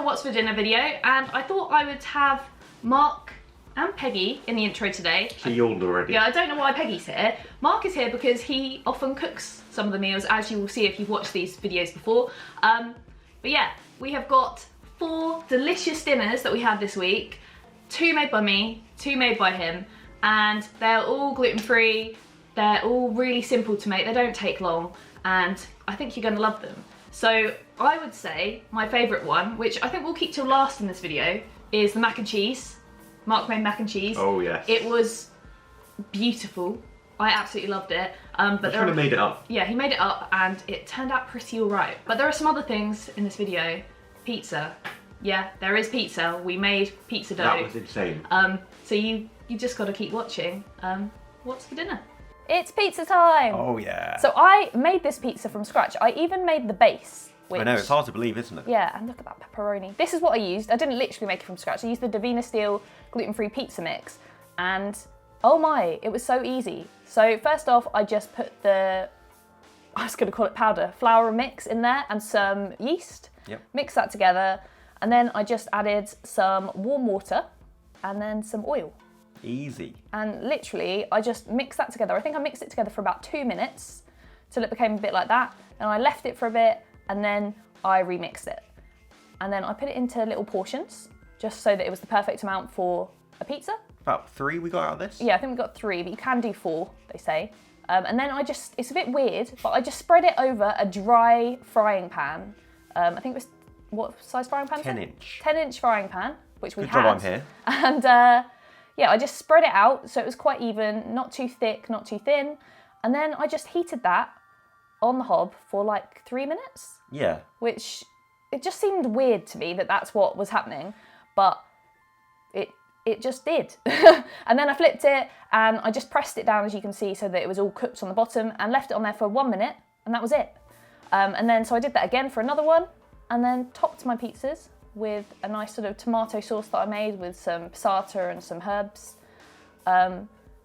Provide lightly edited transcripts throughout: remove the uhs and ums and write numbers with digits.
another What's for Dinner video, and I thought I would have Mark and Peggy in the intro today. She yawned already. Yeah, I don't know why Peggy's here. Mark is here because he often cooks some of the meals, as you will see if you've watched these videos before. But yeah, we have got 4 delicious dinners that we had this week. 2 made by me, 2 made by him, and they're all gluten-free. They're all really simple to make, they don't take long, and I think you're gonna love them. So I would say my favourite one, which I think we'll keep till last in this video, is the mac and cheese. Mark made mac and cheese. Oh yes. It was beautiful. I absolutely loved it. But he kind of made it up. Yeah, he made it up and it turned out pretty alright. But there are some other things in this video. Pizza. Yeah, there is pizza. We made pizza dough. That was insane. So you just got to keep watching. What's for dinner? It's pizza time! Oh yeah. So I made this pizza from scratch. I even made the base. Which, I know, it's hard to believe, isn't it? Yeah, and look at that pepperoni. This is what I used. I didn't literally make it from scratch. I used the Davina Steel gluten-free pizza mix. And oh my, it was so easy. So first off, I just put the, I was gonna call it powder, flour mix in there and some yeast. Yep. Mix that together. And then I just added some warm water and then some oil. Easy. And literally, I just mixed that together. I think I mixed it together for about 2 minutes till it became a bit like that. And I left it for a bit and then I remixed it. And then I put it into little portions just so that it was the perfect amount for a pizza. About 3 we got out of this? Yeah, I think we got 3, but you can do 4, they say. And then it's a bit weird, but I just spread it over a dry frying pan. I think it was, what size frying pan? 10-inch. 10-inch frying pan, which we had. Good job I'm here. And yeah, I just spread it out so it was quite even, not too thick, not too thin. And then I just heated that on the hob for like 3 minutes. Yeah. Which, it just seemed weird to me that that's what was happening, but it just did. And then I flipped it and I just pressed it down, as you can see, so that it was all cooked on the bottom and left it on there for 1 minute and that was it. And then, so I did that again for another one and then topped my pizzas with a nice sort of tomato sauce that I made with some passata and some herbs,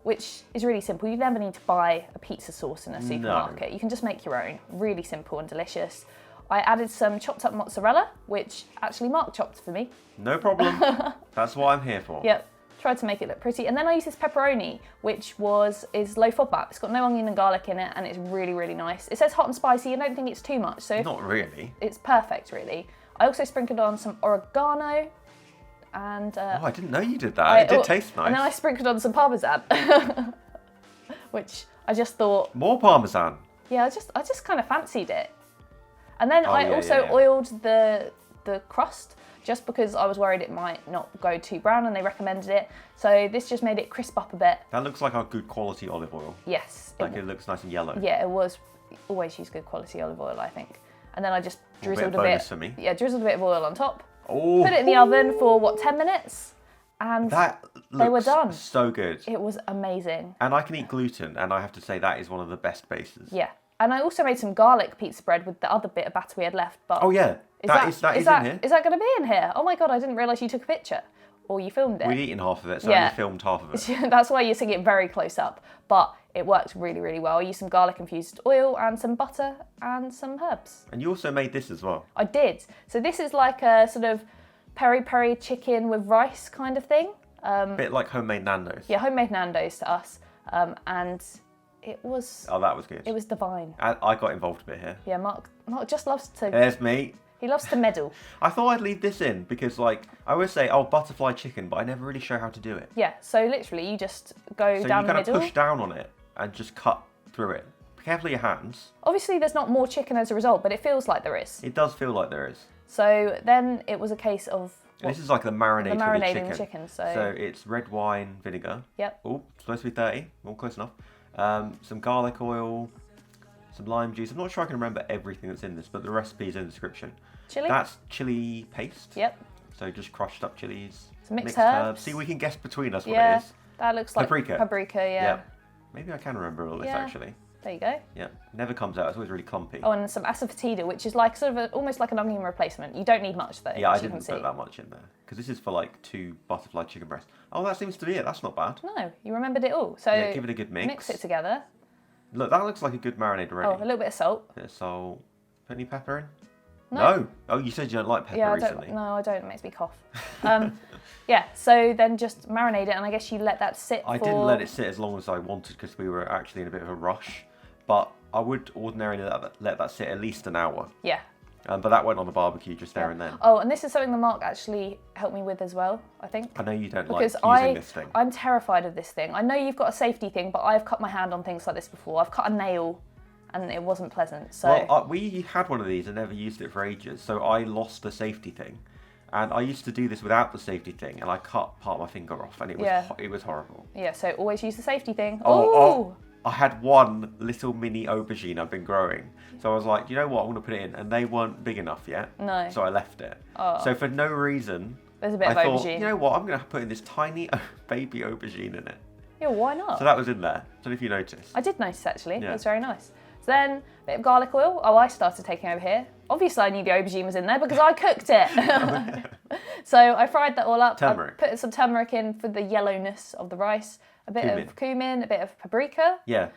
which is really simple. You never need to buy a pizza sauce in a supermarket. No. You can just make your own. Really simple and delicious. I added some chopped up mozzarella, which actually Mark chopped for me. No problem. That's what I'm here for. Yep. Tried to make it look pretty. And then I used this pepperoni, which is low FODMAP. It's got no onion and garlic in it, and it's really, really nice. It says hot and spicy. I don't think it's too much. So not really. It's perfect, really. I also sprinkled on some oregano and... oh, I didn't know you did that. It did taste nice. And then I sprinkled on some Parmesan, which I just thought... More Parmesan? Yeah, I just kind of fancied it. And then I also oiled the crust, just because I was worried it might not go too brown and they recommended it. So this just made it crisp up a bit. That looks like our good quality olive oil. Yes. Like it looks nice and yellow. Yeah, it was. Always use good quality olive oil, I think. And then I just drizzled a bit. For me. Yeah, drizzled a bit of oil on top. Oh. Put it in the oven for, what, 10 minutes? And they were done. So good. It was amazing. And I can eat gluten, and I have to say that is one of the best bases. Yeah. And I also made some garlic pizza bread with the other bit of batter we had left. But oh yeah, that is in here. Is that going to be in here? Oh my God, I didn't realise you took a picture. Or you filmed it. We'd eaten half of it, so I only filmed half of it. That's why you're seeing it very close up. But it worked really, really well. I used some garlic infused oil and some butter and some herbs. And you also made this as well. I did. So this is like a sort of peri-peri chicken with rice kind of thing. A bit like homemade Nando's. Yeah, homemade Nando's to us. And it was... Oh, that was good. It was divine. I got involved a bit here. Yeah, Mark just loves to... There's me. He loves to meddle. I thought I'd leave this in because, like, I always say, oh, butterfly chicken, but I never really show how to do it. Yeah, so literally you just go down the middle. So you kind of push down on it and just cut through it. Be careful of your hands. Obviously there's not more chicken as a result, but it feels like there is. It does feel like there is. So then it was a case of... This is like the marinade for the chicken. So it's red wine vinegar. Yep. Oh, supposed to be 30. Well, close enough. Some garlic oil, some lime juice. I'm not sure I can remember everything that's in this, but the recipe is in the description. Chili? That's chili paste. Yep. So just crushed up chilies. Some mixed herbs. See, we can guess between us what it is. That looks like paprika, yeah. Maybe I can remember all this actually. There you go. Yeah, never comes out. It's always really clumpy. Oh, and some asafoetida, which is like sort of almost like an onion replacement. You don't need much though. Yeah, I didn't put that much in there because this is for like 2 butterfly chicken breasts. Oh, that seems to be it. That's not bad. No, you remembered it all. So yeah, give it a good mix. Mix it together. Look, that looks like a good marinade already. Oh, a little bit of salt. Bit of salt. Put any pepper in? No. Oh, you said you don't like pepper Yeah, recently. I don't. It makes me cough. Yeah, so then just marinate it, and I guess you let that sit I didn't let it sit as long as I wanted because we were actually in a bit of a rush. But I would ordinarily let that sit at least an hour. Yeah. But that went on the barbecue just there and then. Oh, and this is something that Mark actually helped me with as well, I think. I know you don't Because like using this thing. I'm terrified of this thing. I know you've got a safety thing, but I've cut my hand on things like this before. I've cut a nail and it wasn't pleasant. So Well, we had one of these and never used it for ages, so I lost the safety thing. And I used to do this without the safety thing, and I cut part of my finger off, and it was horrible. Yeah, so always use the safety thing. Oh, I had one little mini aubergine I've been growing. So I was like, you know what, I'm going to put it in. And they weren't big enough yet. No. So I left it. Oh. So for no reason, There's a bit I of thought, aubergine. you know what, I'm going to put in this tiny baby aubergine in it. Yeah, why not? So that was in there. I don't know if you noticed. I did notice actually. Yeah. It was very nice. So then a bit of garlic oil. Oh, I started taking over here. Obviously I knew the aubergine was in there because I cooked it. So I fried that all up. Turmeric. I put some turmeric in for the yellowness of the rice. A bit of cumin, a bit of paprika. Yeah.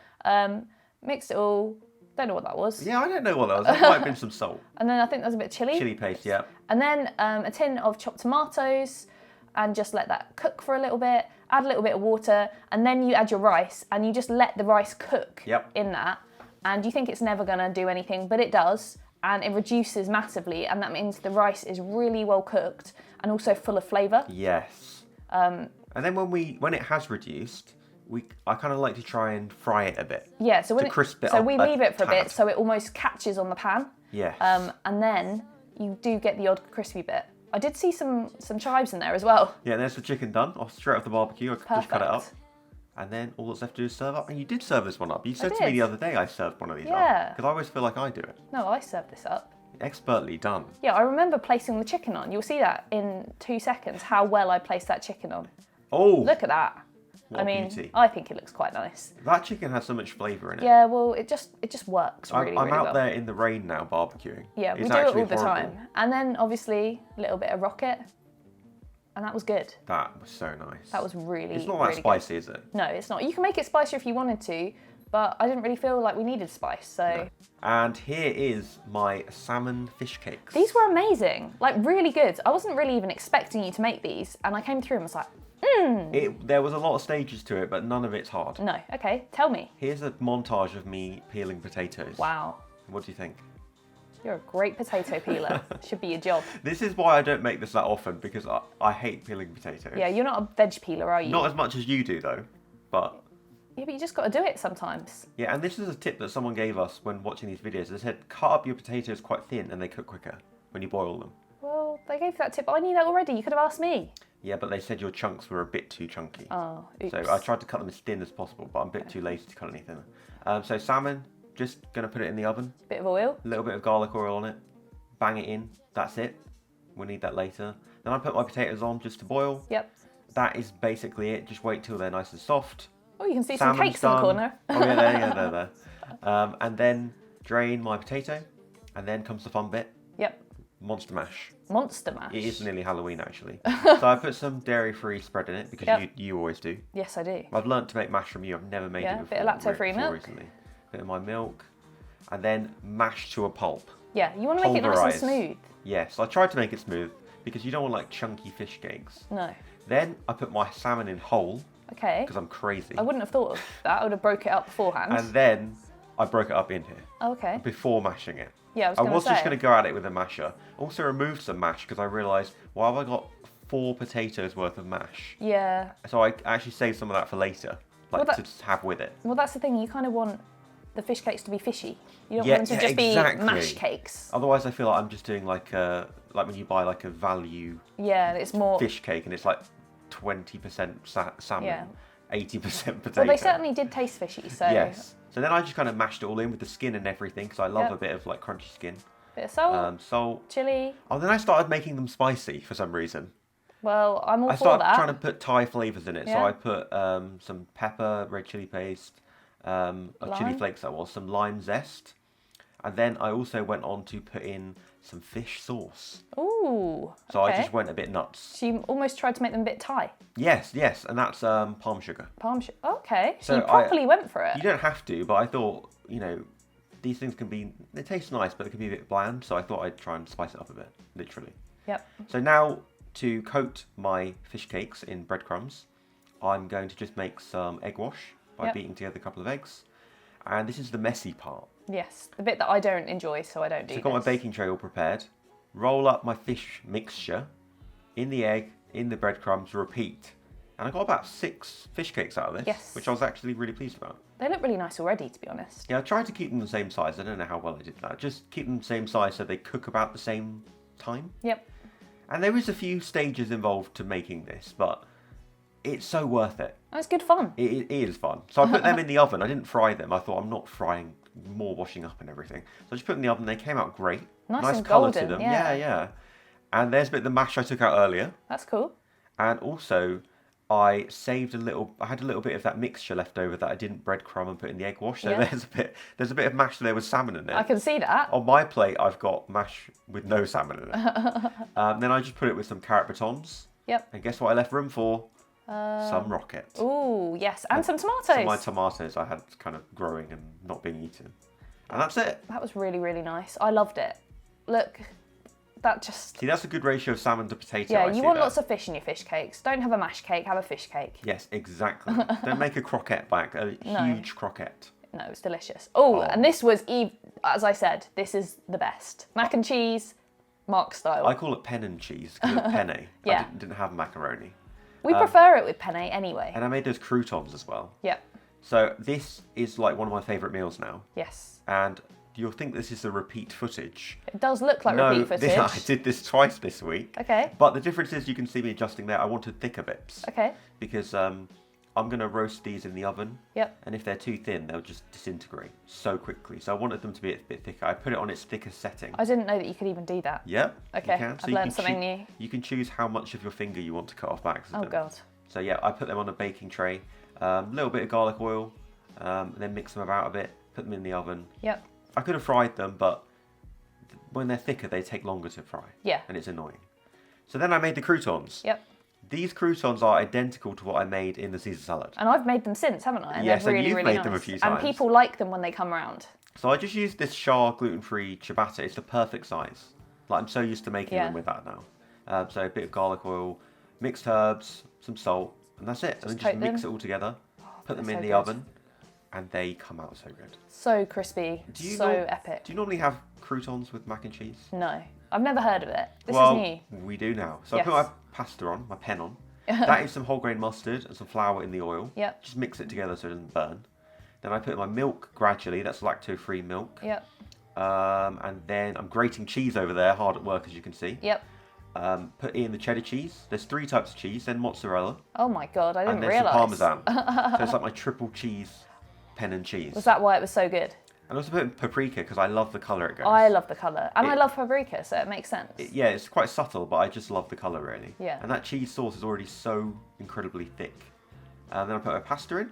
Mixed it all. Don't know what that was. Yeah, I don't know what that was. There might have been some salt. And then I think there was a bit of chili. Chili paste, yeah. And then a tin of chopped tomatoes, and just let that cook for a little bit. Add a little bit of water, and then you add your rice, and you just let the rice cook in that. And you think it's never going to do anything, but it does. And it reduces massively, and that means the rice is really well cooked and also full of flavour. Yes. And then when it has reduced, I kind of like to try and fry it a bit. Yeah, so we leave it for a bit so it almost catches on the pan. Yes. And then you do get the odd crispy bit. I did see some chives in there as well. Yeah, and there's the chicken done, straight off the barbecue. I just cut it up. And then all that's left to do is serve up. And you did serve this one up. You said to me the other day I served one of these up. Because I always feel like I do it. No, I served this up. Expertly done. Yeah, I remember placing the chicken on. You'll see that in 2 seconds, how well I placed that chicken on. Oh! Look at that. What a beauty. I think it looks quite nice. That chicken has so much flavour in it. Yeah, well, it just works really well. I'm out there in the rain now barbecuing. Yeah, we do it all the time. And then, obviously, a little bit of rocket. And that was good. That was so nice. That was really, It's not that spicy, is it? No, it's not. You can make it spicier if you wanted to, but I didn't really feel like we needed spice, so... No. And here is my salmon fish cakes. These were amazing. Like, really good. I wasn't really even expecting you to make these, and I came through and was like, There was a lot of stages to it, but none of it's hard. No, okay, tell me. Here's a montage of me peeling potatoes. Wow. What do you think? You're a great potato peeler. Should be your job. This is why I don't make this that often, because I hate peeling potatoes. Yeah, you're not a veg peeler, are you? Not as much as you do, though. But... Yeah, but you just got to do it sometimes. Yeah, and this is a tip that someone gave us when watching these videos. They said, cut up your potatoes quite thin and they cook quicker when you boil them. Well, they gave that tip. I knew that already. You could have asked me. Yeah, but they said your chunks were a bit too chunky. Oh, oops. So I tried to cut them as thin as possible, but I'm a bit too lazy to cut any thinner. So salmon, just going to put it in the oven. Bit of oil. A little bit of garlic oil on it. Bang it in. That's it. We'll need that later. Then I put my potatoes on just to boil. Yep. That is basically it. Just wait till they're nice and soft. Oh, you can see Salmon's some cakes in the corner. Oh yeah, there. And then drain my potato. And then comes the fun bit. Yep. Monster mash. Monster mash. It is nearly Halloween, actually. So I put some dairy-free spread in it, because you always do. Yes, I do. I've learnt to make mash from you. I've never made it before. Bit of lacto-free milk. Recently. Bit of my milk. And then mash to a pulp. Yeah, you want to make it nice and smooth. Yes, I tried to make it smooth, because you don't want like chunky fish cakes. No. Then I put my salmon in whole. Okay. Because I'm crazy. I wouldn't have thought of that. I would have broke it up beforehand. And then I broke it up in here. Oh, okay. Before mashing it. Yeah, I was just going to go at it with a masher. Also removed some mash because I realised, well, have I got 4 potatoes worth of mash? Yeah. So I actually saved some of that for later, like to just have with it. Well, that's the thing. You kind of want the fish cakes to be fishy. You don't want them to just be mash cakes. Otherwise, I feel like I'm just doing like when you buy like a value. Yeah, it's more fish cake, and it's like 20% salmon, 80% potato. Well, they certainly did taste fishy. So yes. So then I just kind of mashed it all in with the skin and everything, because I love a bit of like crunchy skin. Bit of salt. Salt. Chili. Oh, then I started making them spicy for some reason. Well, I'm all for that. I started trying to put Thai flavours in it. Yeah. So I put some pepper, red chili paste, chili flakes that was, some lime zest. And then I also went on to put in some fish sauce. Ooh. So I just went a bit nuts. So you almost tried to make them a bit Thai. Yes, and that's palm sugar. Palm sugar. Okay. So you properly went for it. You don't have to, but I thought, these things they taste nice, but they can be a bit bland. So I thought I'd try and spice it up a bit, literally. Yep. So now to coat my fish cakes in breadcrumbs, I'm going to just make some egg wash by beating together a couple of eggs. And this is the messy part. Yes, the bit that I don't enjoy, so I don't do So I've got my baking tray all prepared. Roll up my fish mixture in the egg, in the breadcrumbs, repeat. And I got about 6 fish cakes out of this, Yes. which I was actually really pleased about. They look really nice already, to be honest. Yeah, I tried to keep them the same size. I don't know how well I did that. Just keep them the same size so they cook about the same time. Yep. And there is a few stages involved to making this, but it's so worth it. Oh, it's good fun. It is fun. So I put them in the oven. I didn't fry them. I thought I'm not frying, more washing up and everything. So I just put them in the oven. They came out great. Nice and colour golden, to them. yeah. Yeah. And there's a bit of the mash I took out earlier. That's cool. And also, I saved I had a little bit of that mixture left over that I didn't breadcrumb and put in the egg wash. So there's a bit of mash there with salmon in it. I can see that. On my plate, I've got mash with no salmon in it. Then I just put it with some carrot batons. Yep. And guess what I left room for? Some rocket. Ooh, yes. And some tomatoes. Some of my tomatoes I had kind of growing and not being eaten. And that's it. That was really, really nice. I loved it. Look, that just... See, that's a good ratio of salmon to potato. Yeah, you want lots of fish in your fish cakes. Don't have a mash cake, have a fish cake. Yes, exactly. Don't make a croquette back, a huge croquette. No, it's delicious. Oh, and this was, as I said, this is the best. Mac and cheese, Mark style. I call it pen and cheese because of penne. Yeah. I didn't have macaroni. We prefer it with penne anyway. And I made those croutons as well. Yep. So this is like one of my favourite meals now. Yes. And you'll think this is the repeat footage. It does look like repeat footage. I did this twice this week. Okay. But the difference is you can see me adjusting there. I wanted thicker bits. Okay. Because I'm going to roast these in the oven. Yep. And if they're too thin, they'll just disintegrate so quickly. So I wanted them to be a bit thicker. I put it on its thickest setting. I didn't know that you could even do that. Yep. Okay, You can. I've learned something new. You can choose how much of your finger you want to cut off by accident. Oh, God. So yeah, I put them on a baking tray. A little bit of garlic oil. Then mix them about a bit. Put them in the oven. Yep. I could have fried them, but when they're thicker, they take longer to fry. Yeah. And it's annoying. So then I made the croutons. Yep. These croutons are identical to what I made in the Caesar salad. And I've made them since, haven't I? And Yes, they're and really, you've really made nice. them a few And times. people like them when they come around. So I just used this Shah gluten-free ciabatta. It's the perfect size. Like I'm so used to making them with that now. So a bit of garlic oil, mixed herbs, some salt, and that's it. And then just mix it all together, put them in the oven, and they come out so good. So crispy, epic. Do you normally have croutons with mac and cheese? No, I've never heard of it. This Well, is new. we do now. So I put my pasta on, my pen on. That is some whole grain mustard and some flour in the oil. Yep. Just mix it together so it doesn't burn. Then I put my milk gradually. That's lactose-free milk. Yep. And then I'm grating cheese over there, hard at work as you can see. Yep. Put in the cheddar cheese. There's 3 types of cheese. Then mozzarella. Oh my God, I didn't and then realise. some parmesan. So it's like my triple cheese pen and cheese. Was that why it was so good? And also put in paprika because I love the colour it goes. I love the colour. And I love paprika, so it makes sense. Yeah, it's quite subtle, but I just love the colour really. Yeah. And that cheese sauce is already so incredibly thick. And then I put my pasta in,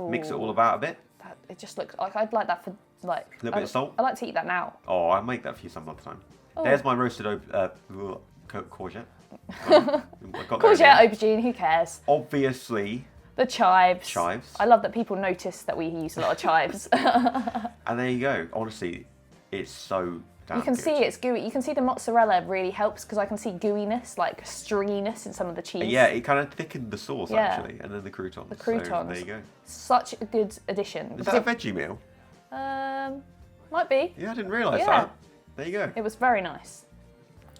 mix it all about a bit. It just looks like I'd like that for like A little bit of salt. I'd like to eat that now. Oh, I'll make that for you some other time. Oh. There's my roasted courgette. Courgette, aubergine, who cares? Obviously. The chives. Chives. I love that people notice that we use a lot of chives. And there you go. Honestly, it's so damn You can good. see it's gooey. You can see the mozzarella really helps because I can see gooiness, like stringiness in some of the cheese. Yeah, it kind of thickened the sauce actually, and then the croutons. The croutons. So there you go. Such a good addition. Is that a veggie meal? Might be. Yeah, I didn't realise Yeah. that. There you go. It was very nice.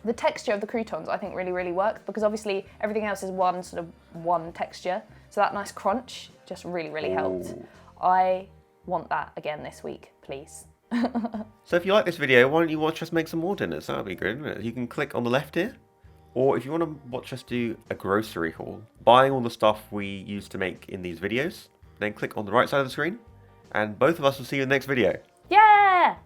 The texture of the croutons, I think, really, really worked because obviously everything else is one texture. So that nice crunch just really, really helped. Ooh. I want that again this week, please. So if you like this video, why don't you watch us make some more dinners? That would be good, wouldn't it? You can click on the left here. Or if you want to watch us do a grocery haul, buying all the stuff we use to make in these videos, then click on the right side of the screen. And both of us will see you in the next video. Yeah!